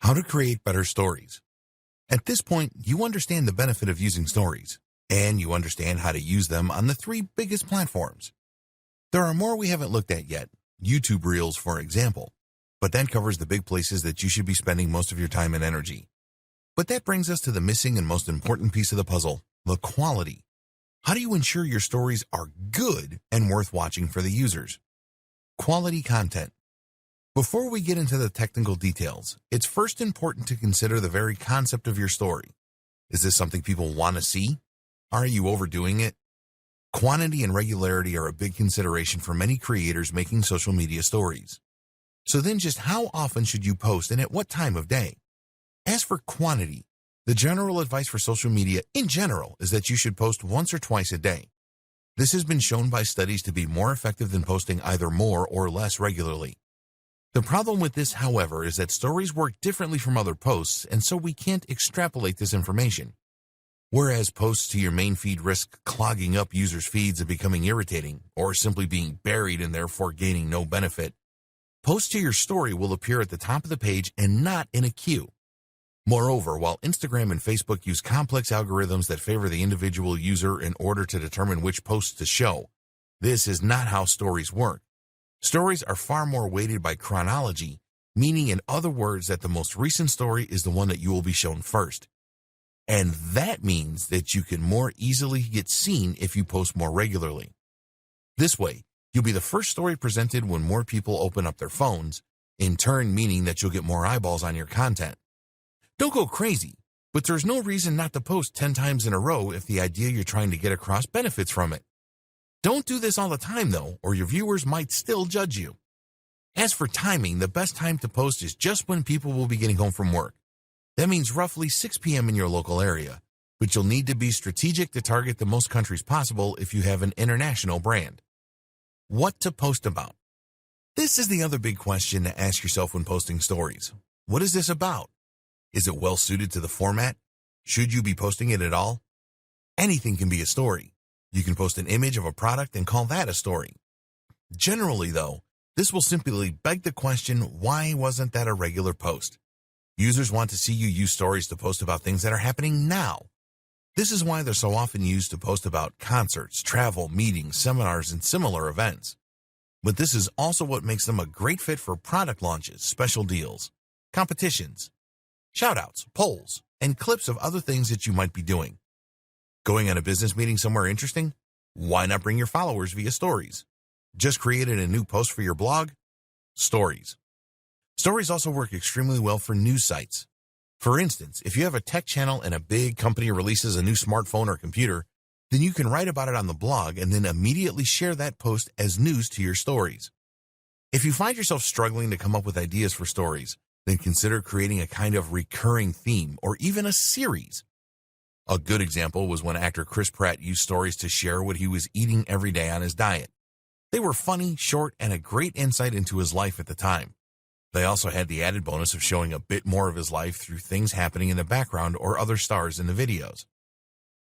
How to create better stories. At this point, you understand the benefit of using stories, and you understand how to use them on the three biggest platforms. There are more we haven't looked at yet, YouTube Reels for example, but that covers the big places that you should be spending most of your time and energy. But that brings us to the missing and most important piece of the puzzle, the quality. How do you ensure your stories are good and worth watching for the users? Quality content. Before we get into the technical details, it's first important to consider the very concept of your story. Is this something people want to see? Are you overdoing it? Quantity and regularity are a big consideration for many creators making social media stories. So then just how often should you post and at what time of day? As for quantity, the general advice for social media in general is that you should post once or twice a day. This has been shown by studies to be more effective than posting either more or less regularly. The problem with this, however, is that stories work differently from other posts, and so we can't extrapolate this information. Whereas posts to your main feed risk clogging up users' feeds and becoming irritating, or simply being buried and therefore gaining no benefit, posts to your story will appear at the top of the page and not in a queue. Moreover, while Instagram and Facebook use complex algorithms that favor the individual user in order to determine which posts to show, this is not how stories work. Stories are far more weighted by chronology, meaning in other words that the most recent story is the one that you will be shown first. And that means that you can more easily get seen if you post more regularly. This way, you'll be the first story presented when more people open up their phones, in turn meaning that you'll get more eyeballs on your content. Don't go crazy, but there's no reason not to post 10 times in a row if the idea you're trying to get across benefits from it. Don't do this all the time, though, or your viewers might still judge you. As for timing, the best time to post is just when people will be getting home from work. That means roughly 6 p.m. in your local area, but you'll need to be strategic to target the most countries possible if you have an international brand. What to post about? This is the other big question to ask yourself when posting stories. What is this about? Is it well suited to the format? Should you be posting it at all? Anything can be a story. You can post an image of a product and call that a story. Generally, though, this will simply beg the question, why wasn't that a regular post? Users want to see you use stories to post about things that are happening now. This is why they're so often used to post about concerts, travel, meetings, seminars, and similar events. But this is also what makes them a great fit for product launches, special deals, competitions, shoutouts, polls, and clips of other things that you might be doing. Going on a business meeting somewhere interesting? Why not bring your followers via stories? Just created a new post for your blog? Stories. Stories also work extremely well for news sites. For instance, if you have a tech channel and a big company releases a new smartphone or computer, then you can write about it on the blog and then immediately share that post as news to your stories. If you find yourself struggling to come up with ideas for stories, then consider creating a kind of recurring theme or even a series. A good example was when actor Chris Pratt used stories to share what he was eating every day on his diet. They were funny, short, and a great insight into his life at the time. They also had the added bonus of showing a bit more of his life through things happening in the background or other stars in the videos.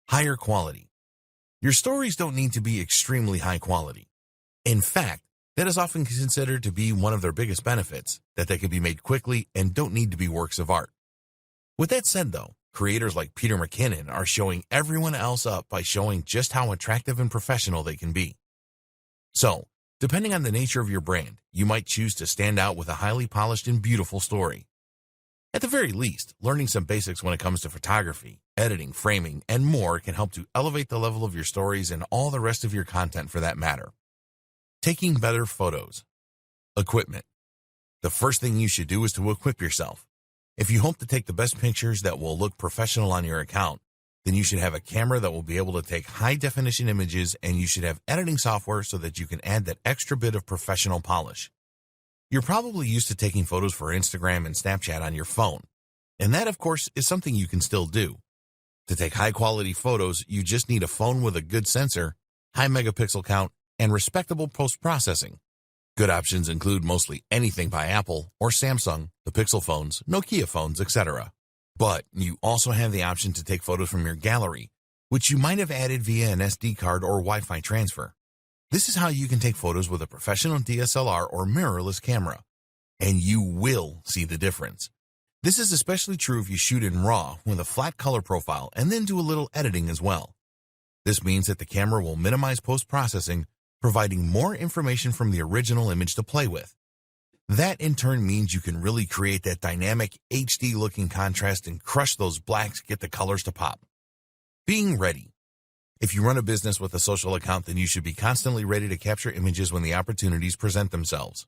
Higher quality. Your stories don't need to be extremely high quality. In fact, that is often considered to be one of their biggest benefits, that they can be made quickly and don't need to be works of art. With that said, though, creators like Peter McKinnon are showing everyone else up by showing just how attractive and professional they can be. So, depending on the nature of your brand, you might choose to stand out with a highly polished and beautiful story. At the very least, learning some basics when it comes to photography, editing, framing, and more can help to elevate the level of your stories and all the rest of your content for that matter. Taking better photos. Equipment. The first thing you should do is to equip yourself. If you hope to take the best pictures that will look professional on your account, then you should have a camera that will be able to take high-definition images, and you should have editing software so that you can add that extra bit of professional polish. You're probably used to taking photos for Instagram and Snapchat on your phone, and that, of course, is something you can still do. To take high-quality photos, you just need a phone with a good sensor, high megapixel count, and respectable post-processing. Good options include mostly anything by Apple or Samsung, the Pixel phones, Nokia phones, etc. But you also have the option to take photos from your gallery, which you might have added via an SD card or Wi-Fi transfer. This is how you can take photos with a professional DSLR or mirrorless camera, and you will see the difference. This is especially true if you shoot in RAW with a flat color profile and then do a little editing as well. This means that the camera will minimize post-processing, providing more information from the original image to play with. That in turn means you can really create that dynamic HD-looking contrast and crush those blacks, get the colors to pop. Being ready. If you run a business with a social account, then you should be constantly ready to capture images when the opportunities present themselves.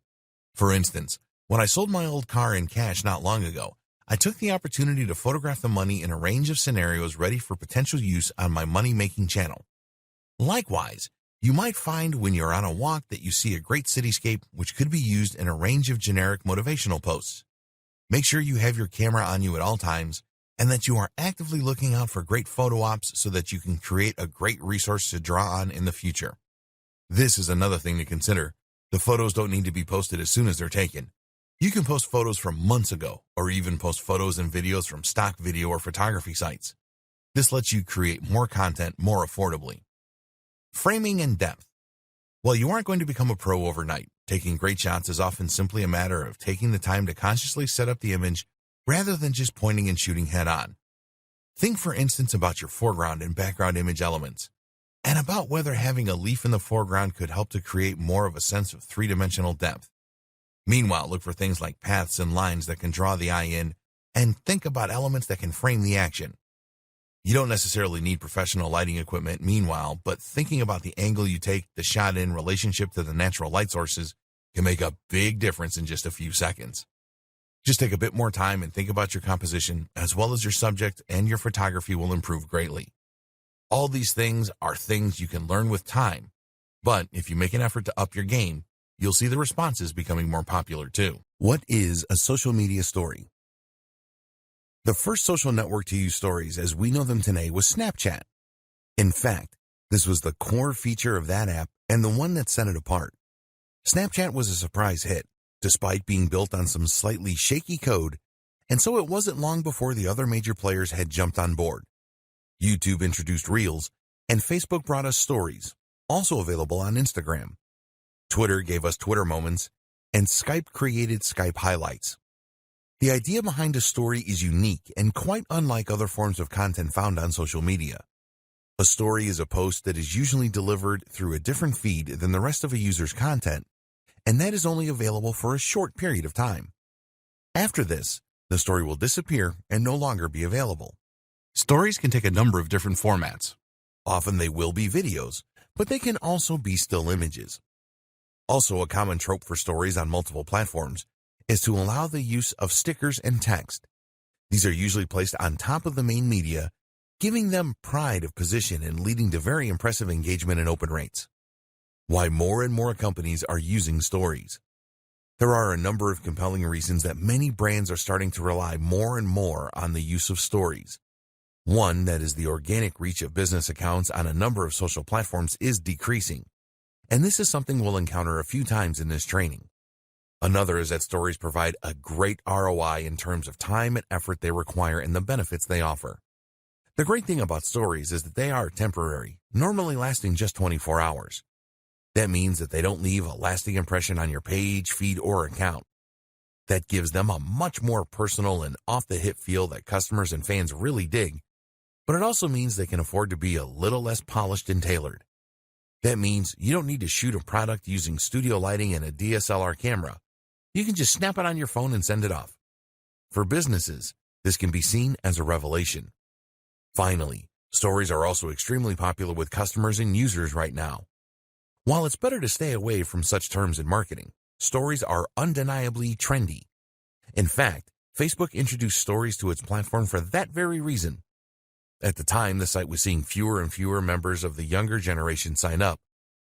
For instance, when I sold my old car in cash not long ago, I took the opportunity to photograph the money in a range of scenarios ready for potential use on my money-making channel. Likewise, you might find when you're on a walk that you see a great cityscape which could be used in a range of generic motivational posts. Make sure you have your camera on you at all times and that you are actively looking out for great photo ops so that you can create a great resource to draw on in the future. This is another thing to consider. The photos don't need to be posted as soon as they're taken. You can post photos from months ago or even post photos and videos from stock video or photography sites. This lets you create more content more affordably. Framing and depth. While you aren't going to become a pro overnight, taking great shots is often simply a matter of taking the time to consciously set up the image rather than just pointing and shooting head-on. Think, for instance, about your foreground and background image elements, and about whether having a leaf in the foreground could help to create more of a sense of three-dimensional depth. Meanwhile, look for things like paths and lines that can draw the eye in, and think about elements that can frame the action. You don't necessarily need professional lighting equipment meanwhile, but thinking about the angle you take the shot in relationship to the natural light sources can make a big difference in just a few seconds. Just take a bit more time and think about your composition, as well as your subject, and your photography will improve greatly. All these things are things you can learn with time, but if you make an effort to up your game, you'll see the responses becoming more popular too. What is a social media story? The first social network to use stories as we know them today was Snapchat. In fact, this was the core feature of that app and the one that set it apart. Snapchat was a surprise hit, despite being built on some slightly shaky code, and so it wasn't long before the other major players had jumped on board. YouTube introduced Reels, and Facebook brought us Stories, also available on Instagram. Twitter gave us Twitter Moments, and Skype created Skype Highlights. The idea behind a story is unique and quite unlike other forms of content found on social media. A story is a post that is usually delivered through a different feed than the rest of a user's content, and that is only available for a short period of time. After this, the story will disappear and no longer be available. Stories can take a number of different formats. Often they will be videos, but they can also be still images. Also, a common trope for stories on multiple platforms is to allow the use of stickers and text. These are usually placed on top of the main media, giving them pride of position and leading to very impressive engagement and open rates. Why more and more companies are using stories. There are a number of compelling reasons that many brands are starting to rely more and more on the use of stories. One, that is the organic reach of business accounts on a number of social platforms is decreasing, and this is something we'll encounter a few times in this training. Another is that stories provide a great ROI in terms of time and effort they require and the benefits they offer. The great thing about stories is that they are temporary, normally lasting just 24 hours. That means that they don't leave a lasting impression on your page, feed, or account. That gives them a much more personal and off-the-hip feel that customers and fans really dig, but it also means they can afford to be a little less polished and tailored. That means you don't need to shoot a product using studio lighting and a DSLR camera. You can just snap it on your phone and send it off. For businesses, this can be seen as a revelation. Finally, stories are also extremely popular with customers and users right now. While it's better to stay away from such terms in marketing, stories are undeniably trendy. In fact, Facebook introduced stories to its platform for that very reason. At the time, the site was seeing fewer and fewer members of the younger generation sign up,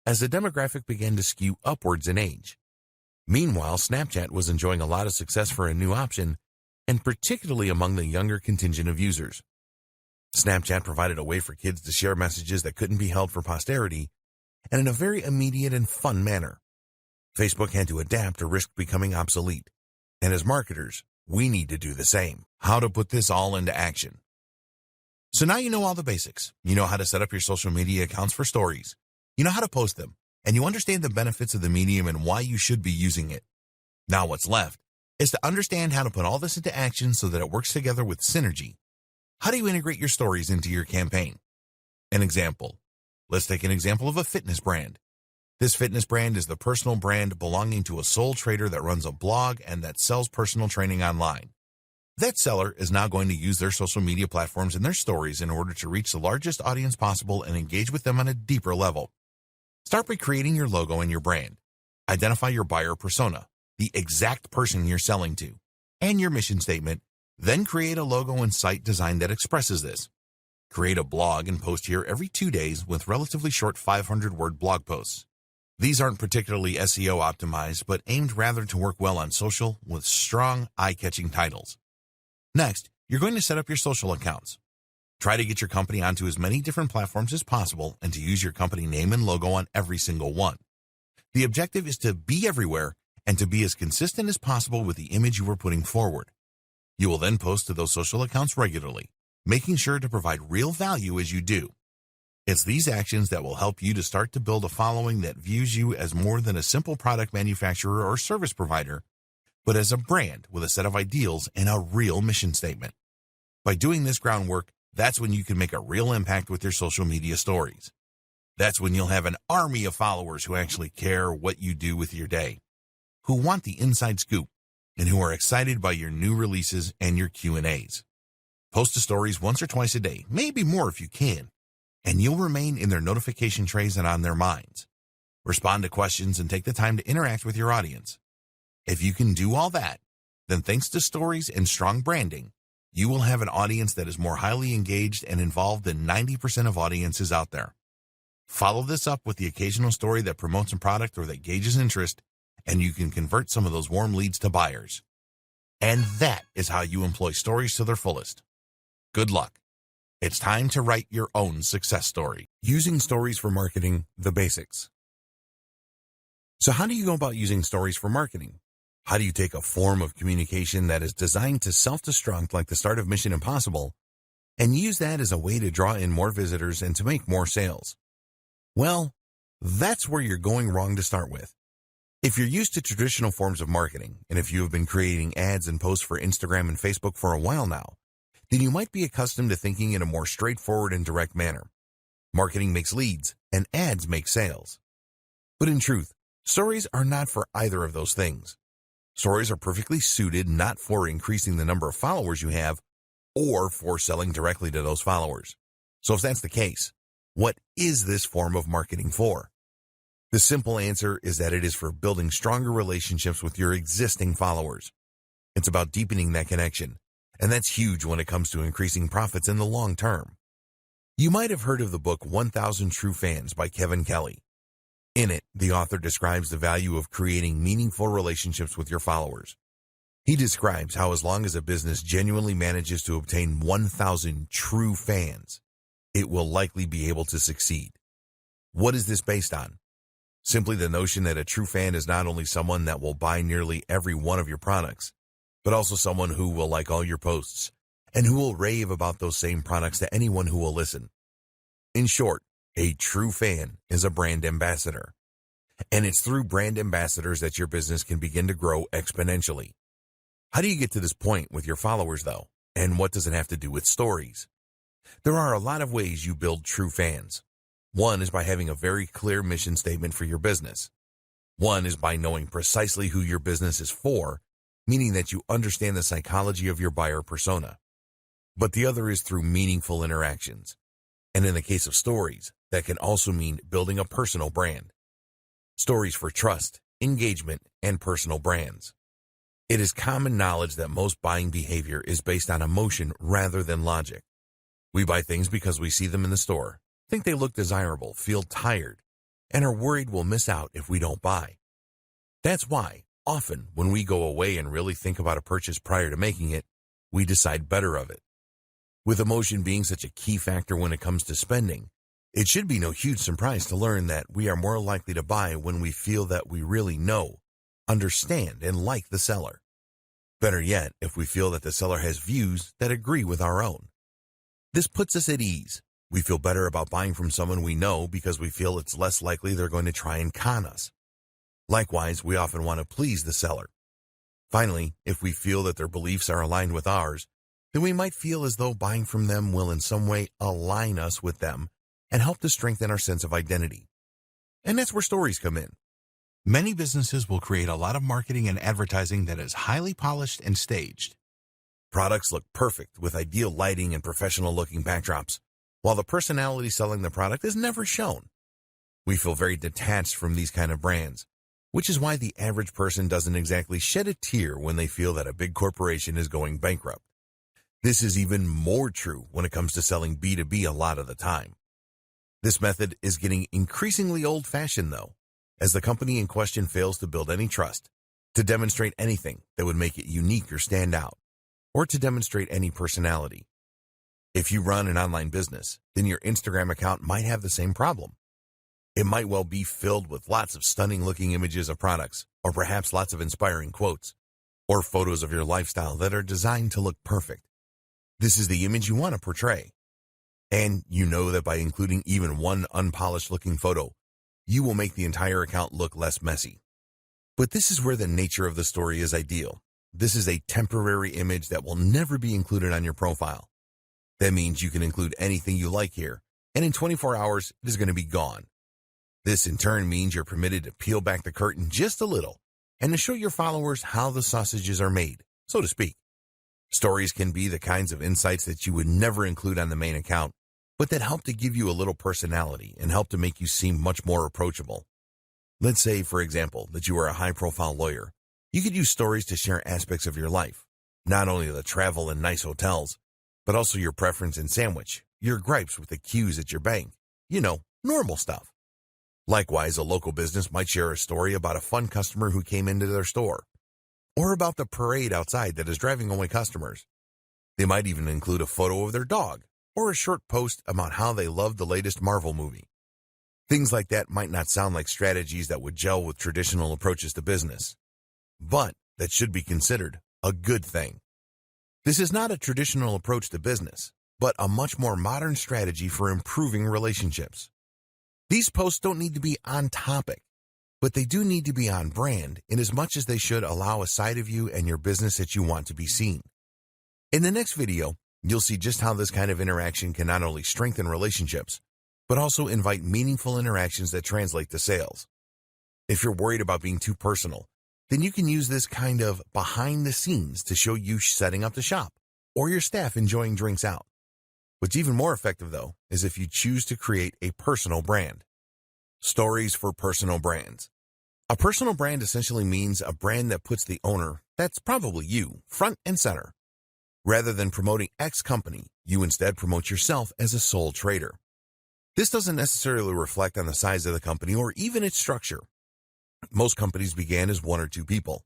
as the demographic began to skew upwards in age. Meanwhile, Snapchat was enjoying a lot of success for a new option, and particularly among the younger contingent of users. Snapchat provided a way for kids to share messages that couldn't be held for posterity, and in a very immediate and fun manner. Facebook had to adapt or risk becoming obsolete, and as marketers, we need to do the same. How to put this all into action. So now you know all the basics. You know how to set up your social media accounts for stories. You know how to post them, and you understand the benefits of the medium and why you should be using it. Now what's left is to understand how to put all this into action so that it works together with synergy. How do you integrate your stories into your campaign? An example. Let's take an example of a fitness brand. This fitness brand is the personal brand belonging to a sole trader that runs a blog and that sells personal training online. That seller is now going to use their social media platforms and their stories in order to reach the largest audience possible and engage with them on a deeper level. Start by creating your logo and your brand. Identify your buyer persona, the exact person you're selling to, and your mission statement. Then create a logo and site design that expresses this. Create a blog and post here every 2 days with relatively short 500-word blog posts. These aren't particularly SEO optimized, but aimed rather to work well on social with strong, eye-catching titles. Next, you're going to set up your social accounts. Try to get your company onto as many different platforms as possible and to use your company name and logo on every single one. The objective is to be everywhere and to be as consistent as possible with the image you are putting forward. You will then post to those social accounts regularly, making sure to provide real value as you do. It's these actions that will help you to start to build a following that views you as more than a simple product manufacturer or service provider, but as a brand with a set of ideals and a real mission statement. By doing this groundwork, that's when you can make a real impact with your social media stories. That's when you'll have an army of followers who actually care what you do with your day, who want the inside scoop, and who are excited by your new releases and your Q&As. Post the stories once or twice a day, maybe more if you can, and you'll remain in their notification trays and on their minds. Respond to questions and take the time to interact with your audience. If you can do all that, then thanks to stories and strong branding, you will have an audience that is more highly engaged and involved than 90% of audiences out there. Follow this up with the occasional story that promotes a product or that gauges interest, and you can convert some of those warm leads to buyers. And that is how you employ stories to their fullest. Good luck. It's time to write your own success story. Using stories for marketing, the basics. So how do you go about using stories for marketing? How do you take a form of communication that is designed to self-destruct like the start of Mission Impossible and use that as a way to draw in more visitors and to make more sales? Well, that's where you're going wrong to start with. If you're used to traditional forms of marketing, and if you have been creating ads and posts for Instagram and Facebook for a while now, then you might be accustomed to thinking in a more straightforward and direct manner. Marketing makes leads, and ads make sales. But in truth, stories are not for either of those things. Stories are perfectly suited not for increasing the number of followers you have or for selling directly to those followers. So if that's the case, what is this form of marketing for? The simple answer is that it is for building stronger relationships with your existing followers. It's about deepening that connection, and that's huge when it comes to increasing profits in the long term. You might have heard of the book 1,000 True Fans by Kevin Kelly. In it, the author describes the value of creating meaningful relationships with your followers. He describes how as long as a business genuinely manages to obtain 1,000 true fans, it will likely be able to succeed. What is this based on? Simply the notion that a true fan is not only someone that will buy nearly every one of your products, but also someone who will like all your posts and who will rave about those same products to anyone who will listen. In short, a true fan is a brand ambassador. And it's through brand ambassadors that your business can begin to grow exponentially. How do you get to this point with your followers, though? And what does it have to do with stories? There are a lot of ways you build true fans. One is by having a very clear mission statement for your business. One is by knowing precisely who your business is for, meaning that you understand the psychology of your buyer persona. But the other is through meaningful interactions. And in the case of stories, that can also mean building a personal brand. Stories for trust, engagement, and personal brands. It is common knowledge that most buying behavior is based on emotion rather than logic. We buy things because we see them in the store, think they look desirable, feel tired, and are worried we'll miss out if we don't buy. That's why, often, when we go away and really think about a purchase prior to making it, we decide better of it. With emotion being such a key factor when it comes to spending, it should be no huge surprise to learn that we are more likely to buy when we feel that we really know, understand, and like the seller. Better yet, if we feel that the seller has views that agree with our own. This puts us at ease. We feel better about buying from someone we know because we feel it's less likely they're going to try and con us. Likewise, we often want to please the seller. Finally, if we feel that their beliefs are aligned with ours, then we might feel as though buying from them will in some way align us with them and help to strengthen our sense of identity. And that's where stories come in. Many businesses will create a lot of marketing and advertising that is highly polished and staged. Products look perfect with ideal lighting and professional-looking backdrops, while the personality selling the product is never shown. We feel very detached from these kind of brands, which is why the average person doesn't exactly shed a tear when they feel that a big corporation is going bankrupt. This is even more true when it comes to selling B2B a lot of the time. This method is getting increasingly old-fashioned, though, as the company in question fails to build any trust, to demonstrate anything that would make it unique or stand out, or to demonstrate any personality. If you run an online business, then your Instagram account might have the same problem. It might well be filled with lots of stunning-looking images of products, or perhaps lots of inspiring quotes, or photos of your lifestyle that are designed to look perfect. This is the image you want to portray. And you know that by including even one unpolished-looking photo, you will make the entire account look less messy. But this is where the nature of the story is ideal. This is a temporary image that will never be included on your profile. That means you can include anything you like here, and in 24 hours, it is going to be gone. This in turn means you're permitted to peel back the curtain just a little and to show your followers how the sausages are made, so to speak. Stories can be the kinds of insights that you would never include on the main account, but that help to give you a little personality and help to make you seem much more approachable. Let's say, for example, that you are a high-profile lawyer. You could use stories to share aspects of your life, not only the travel and nice hotels, but also your preference in sandwich, your gripes with the queues at your bank, normal stuff. Likewise, a local business might share a story about a fun customer who came into their store, or about the parade outside that is driving away customers. They might even include a photo of their dog, or a short post about how they love the latest Marvel movie. Things like that might not sound like strategies that would gel with traditional approaches to business, but that should be considered a good thing. This is not a traditional approach to business, but a much more modern strategy for improving relationships. These posts don't need to be on topic, but they do need to be on brand in as much as they should allow a side of you and your business that you want to be seen. In the next video, you'll see just how this kind of interaction can not only strengthen relationships, but also invite meaningful interactions that translate to sales. If you're worried about being too personal, then you can use this kind of behind the scenes to show you setting up the shop, or your staff enjoying drinks out. What's even more effective, though, is if you choose to create a personal brand. Stories for personal brands. A personal brand essentially means a brand that puts the owner, that's probably you, front and center. Rather than promoting X company, you instead promote yourself as a sole trader. This doesn't necessarily reflect on the size of the company or even its structure. Most companies began as one or two people.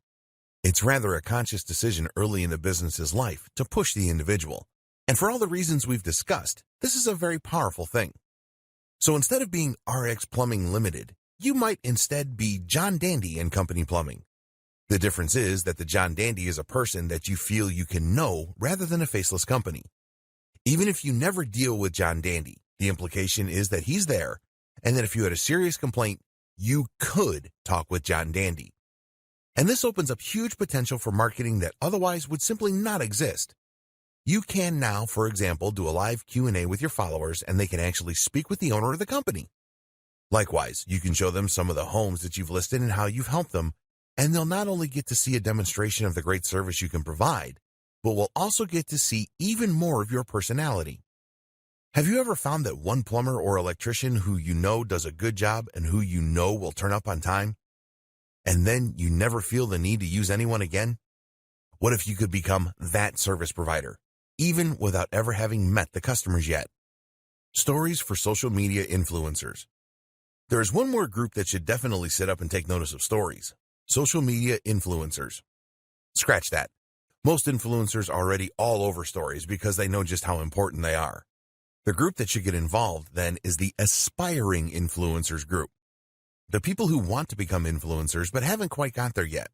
It's rather a conscious decision early in the business's life to push the individual. And for all the reasons we've discussed, this is a very powerful thing. So instead of being RX Plumbing Limited, you might instead be John Dandy and Company Plumbing. The difference is that the John Dandy is a person that you feel you can know rather than a faceless company. Even if you never deal with John Dandy, the implication is that he's there, and that if you had a serious complaint, you could talk with John Dandy. And this opens up huge potential for marketing that otherwise would simply not exist. You can now, for example, do a live Q&A with your followers, and they can actually speak with the owner of the company. Likewise, you can show them some of the homes that you've listed and how you've helped them, and they'll not only get to see a demonstration of the great service you can provide, but will also get to see even more of your personality. Have you ever found that one plumber or electrician who you know does a good job and who you know will turn up on time, and then you never feel the need to use anyone again? What if you could become that service provider, even without ever having met the customers yet? Stories for social media influencers. There is one more group that should definitely sit up and take notice of stories. Social media influencers. Scratch that. Most influencers are already all over stories because they know just how important they are. The group that should get involved, then, is the aspiring influencers group. The people who want to become influencers but haven't quite got there yet.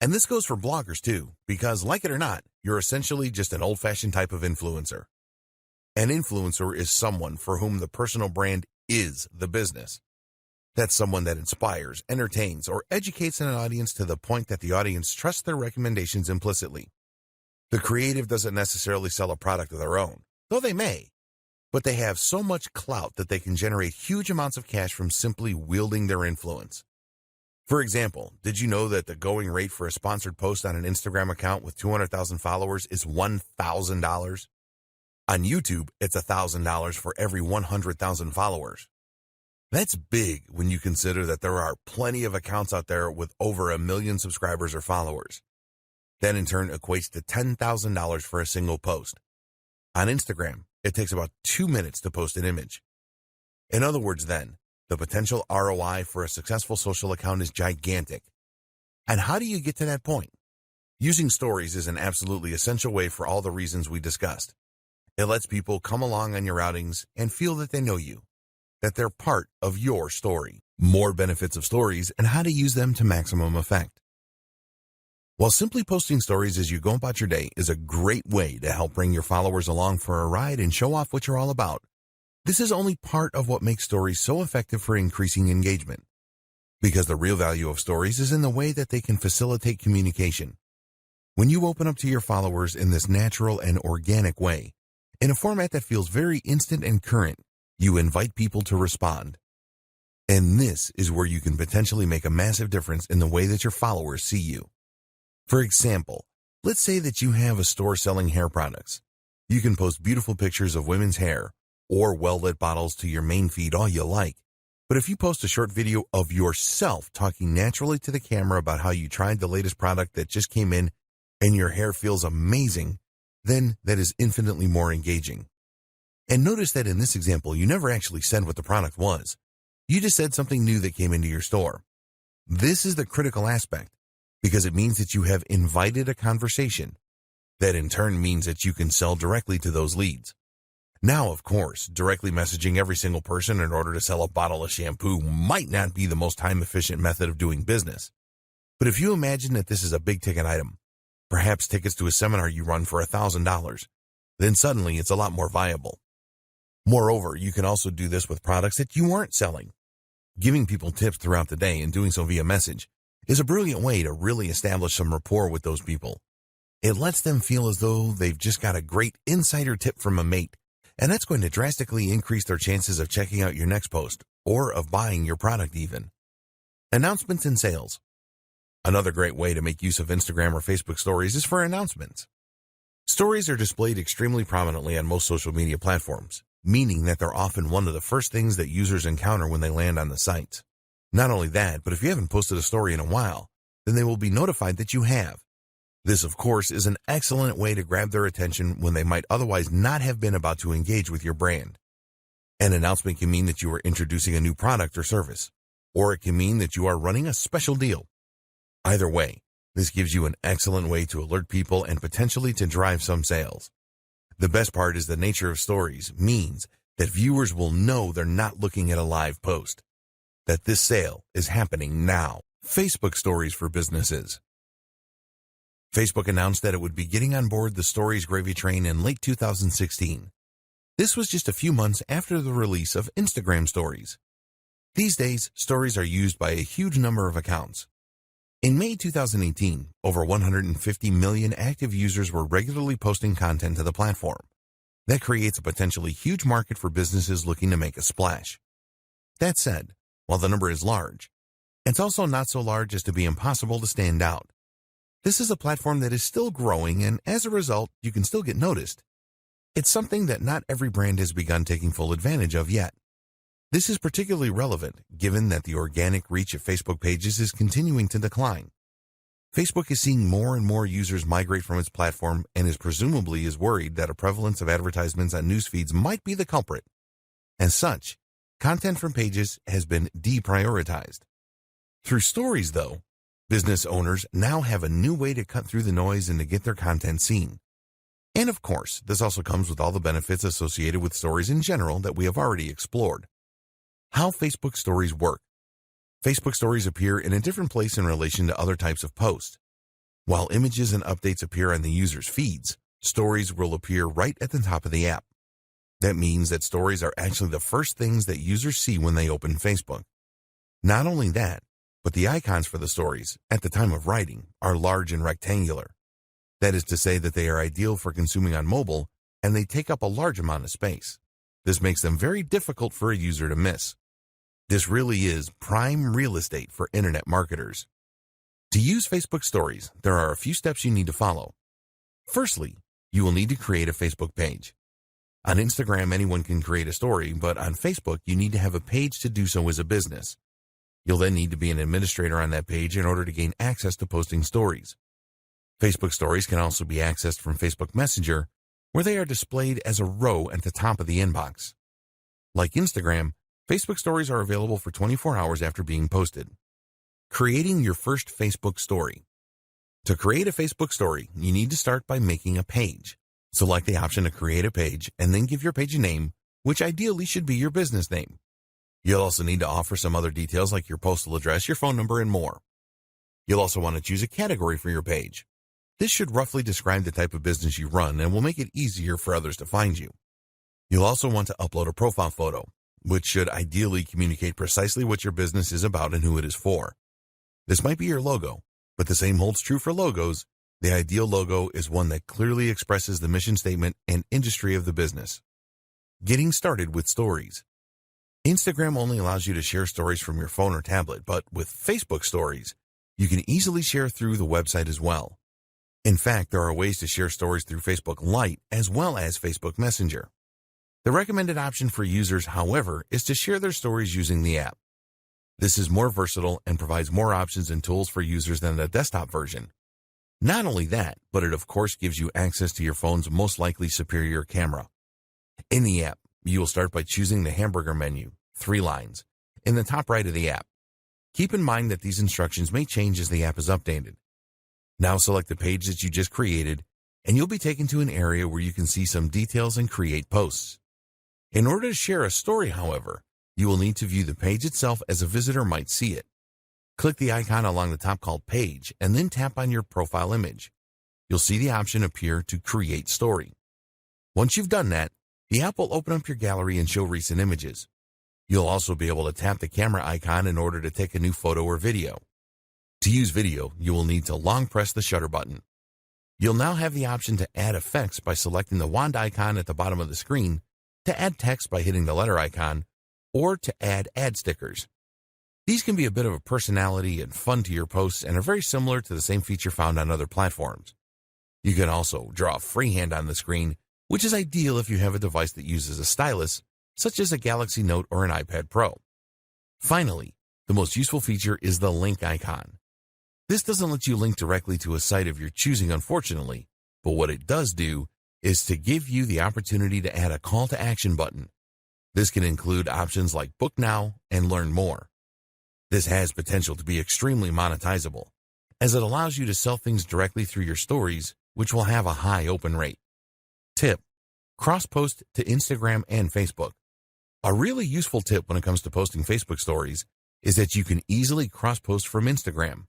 And this goes for bloggers too, because like it or not, you're essentially just an old-fashioned type of influencer. An influencer is someone for whom the personal brand is the business. That's someone that inspires, entertains, or educates an audience to the point that the audience trusts their recommendations implicitly. The creative doesn't necessarily sell a product of their own, though they may, but they have so much clout that they can generate huge amounts of cash from simply wielding their influence. For example, did you know that the going rate for a sponsored post on an Instagram account with 200,000 followers is $1,000? On YouTube, it's $1,000 for every 100,000 followers. That's big when you consider that there are plenty of accounts out there with over 1 million subscribers or followers. That in turn equates to $10,000 for a single post. On Instagram, it takes about 2 minutes to post an image. In other words then, the potential ROI for a successful social account is gigantic. And how do you get to that point? Using stories is an absolutely essential way for all the reasons we discussed. It lets people come along on your outings and feel that they know you, that they're part of your story. More benefits of stories and how to use them to maximum effect. While simply posting stories as you go about your day is a great way to help bring your followers along for a ride and show off what you're all about, this is only part of what makes stories so effective for increasing engagement. Because the real value of stories is in the way that they can facilitate communication. When you open up to your followers in this natural and organic way, in a format that feels very instant and current, you invite people to respond. And this is where you can potentially make a massive difference in the way that your followers see you. For example, let's say that you have a store selling hair products. You can post beautiful pictures of women's hair or well-lit bottles to your main feed all you like. But if you post a short video of yourself talking naturally to the camera about how you tried the latest product that just came in and your hair feels amazing, then that is infinitely more engaging. And notice that in this example, you never actually said what the product was. You just said something new that came into your store. This is the critical aspect, because it means that you have invited a conversation. That in turn means that you can sell directly to those leads. Now, of course, directly messaging every single person in order to sell a bottle of shampoo might not be the most time-efficient method of doing business. But if you imagine that this is a big-ticket item, perhaps tickets to a seminar you run for $1,000, then suddenly it's a lot more viable. Moreover, you can also do this with products that you aren't selling. Giving people tips throughout the day and doing so via message is a brilliant way to really establish some rapport with those people. It lets them feel as though they've just got a great insider tip from a mate, and that's going to drastically increase their chances of checking out your next post or of buying your product even. Announcements and sales. Another great way to make use of Instagram or Facebook stories is for announcements. Stories are displayed extremely prominently on most social media platforms, meaning that they're often one of the first things that users encounter when they land on the site. Not only that, but if you haven't posted a story in a while, then they will be notified that you have. This, of course, is an excellent way to grab their attention when they might otherwise not have been about to engage with your brand. An announcement can mean that you are introducing a new product or service, or it can mean that you are running a special deal. Either way, this gives you an excellent way to alert people and potentially to drive some sales. The best part is the nature of stories means that viewers will know they're not looking at a live post, that this sale is happening now. Facebook stories for businesses. Facebook announced that it would be getting on board the Stories gravy train in late 2016. This was just a few months after the release of Instagram Stories. These days, stories are used by a huge number of accounts. In May 2018, over 150 million active users were regularly posting content to the platform. That creates a potentially huge market for businesses looking to make a splash. That said, while the number is large, it's also not so large as to be impossible to stand out. This is a platform that is still growing, and as a result, you can still get noticed. It's something that not every brand has begun taking full advantage of yet. This is particularly relevant given that the organic reach of Facebook pages is continuing to decline. Facebook is seeing more and more users migrate from its platform and is presumably worried that a prevalence of advertisements on news feeds might be the culprit. As such, content from pages has been deprioritized. Through stories, though, business owners now have a new way to cut through the noise and to get their content seen. And of course, this also comes with all the benefits associated with stories in general that we have already explored. How Facebook stories work. Facebook stories appear in a different place in relation to other types of posts. While images and updates appear on the user's feeds, stories will appear right at the top of the app. That means that stories are actually the first things that users see when they open Facebook. Not only that, but the icons for the stories, at the time of writing, are large and rectangular. That is to say that they are ideal for consuming on mobile, and they take up a large amount of space. This makes them very difficult for a user to miss. This really is prime real estate for internet marketers. To use Facebook Stories, there are a few steps you need to follow. Firstly, you will need to create a Facebook page. On Instagram, anyone can create a story, but on Facebook, you need to have a page to do so as a business. You'll then need to be an administrator on that page in order to gain access to posting stories. Facebook Stories can also be accessed from Facebook Messenger, where they are displayed as a row at the top of the inbox. Like Instagram, Facebook Stories are available for 24 hours after being posted. Creating your first Facebook story. To create a Facebook story, you need to start by making a page. Select the option to create a page and then give your page a name, which ideally should be your business name. You'll also need to offer some other details like your postal address, your phone number, and more. You'll also want to choose a category for your page. This should roughly describe the type of business you run and will make it easier for others to find you. You'll also want to upload a profile photo, which should ideally communicate precisely what your business is about and who it is for. This might be your logo, but the same holds true for logos. The ideal logo is one that clearly expresses the mission statement and industry of the business. Getting started with stories. Instagram only allows you to share stories from your phone or tablet, but with Facebook Stories, you can easily share through the website as well. In fact, there are ways to share stories through Facebook Lite as well as Facebook Messenger. The recommended option for users, however, is to share their stories using the app. This is more versatile and provides more options and tools for users than the desktop version. Not only that, but it of course gives you access to your phone's most likely superior camera. In the app, you will start by choosing the hamburger menu, 3 lines, in the top right of the app. Keep in mind that these instructions may change as the app is updated. Now select the page that you just created, and you'll be taken to an area where you can see some details and create posts. In order to share a story, however, you will need to view the page itself as a visitor might see it. Click the icon along the top called Page, and then tap on your profile image. You'll see the option appear to Create Story. Once you've done that, the app will open up your gallery and show recent images. You'll also be able to tap the camera icon in order to take a new photo or video. To use video, you will need to long press the shutter button. You'll now have the option to add effects by selecting the wand icon at the bottom of the screen, to add text by hitting the letter icon, or to add ad stickers. These can be a bit of a personality and fun to your posts and are very similar to the same feature found on other platforms. You can also draw freehand on the screen, which is ideal if you have a device that uses a stylus, such as a Galaxy Note or an iPad Pro. Finally, the most useful feature is the link icon. This doesn't let you link directly to a site of your choosing, unfortunately, but what it does do is to give you the opportunity to add a call to action button. This can include options like Book Now and Learn More. This has potential to be extremely monetizable, as it allows you to sell things directly through your stories, which will have a high open rate. Tip: cross-post to Instagram and Facebook. A really useful tip when it comes to posting Facebook stories is that you can easily cross-post from Instagram.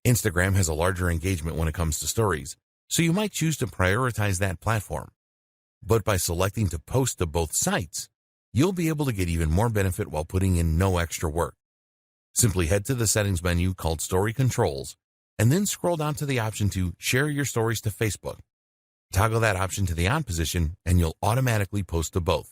Instagram has a larger engagement when it comes to stories, so you might choose to prioritize that platform. But by selecting to post to both sites, you'll be able to get even more benefit while putting in no extra work. Simply head to the settings menu called Story Controls, and then scroll down to the option to Share Your Stories to Facebook. Toggle that option to the on position, and you'll automatically post to both.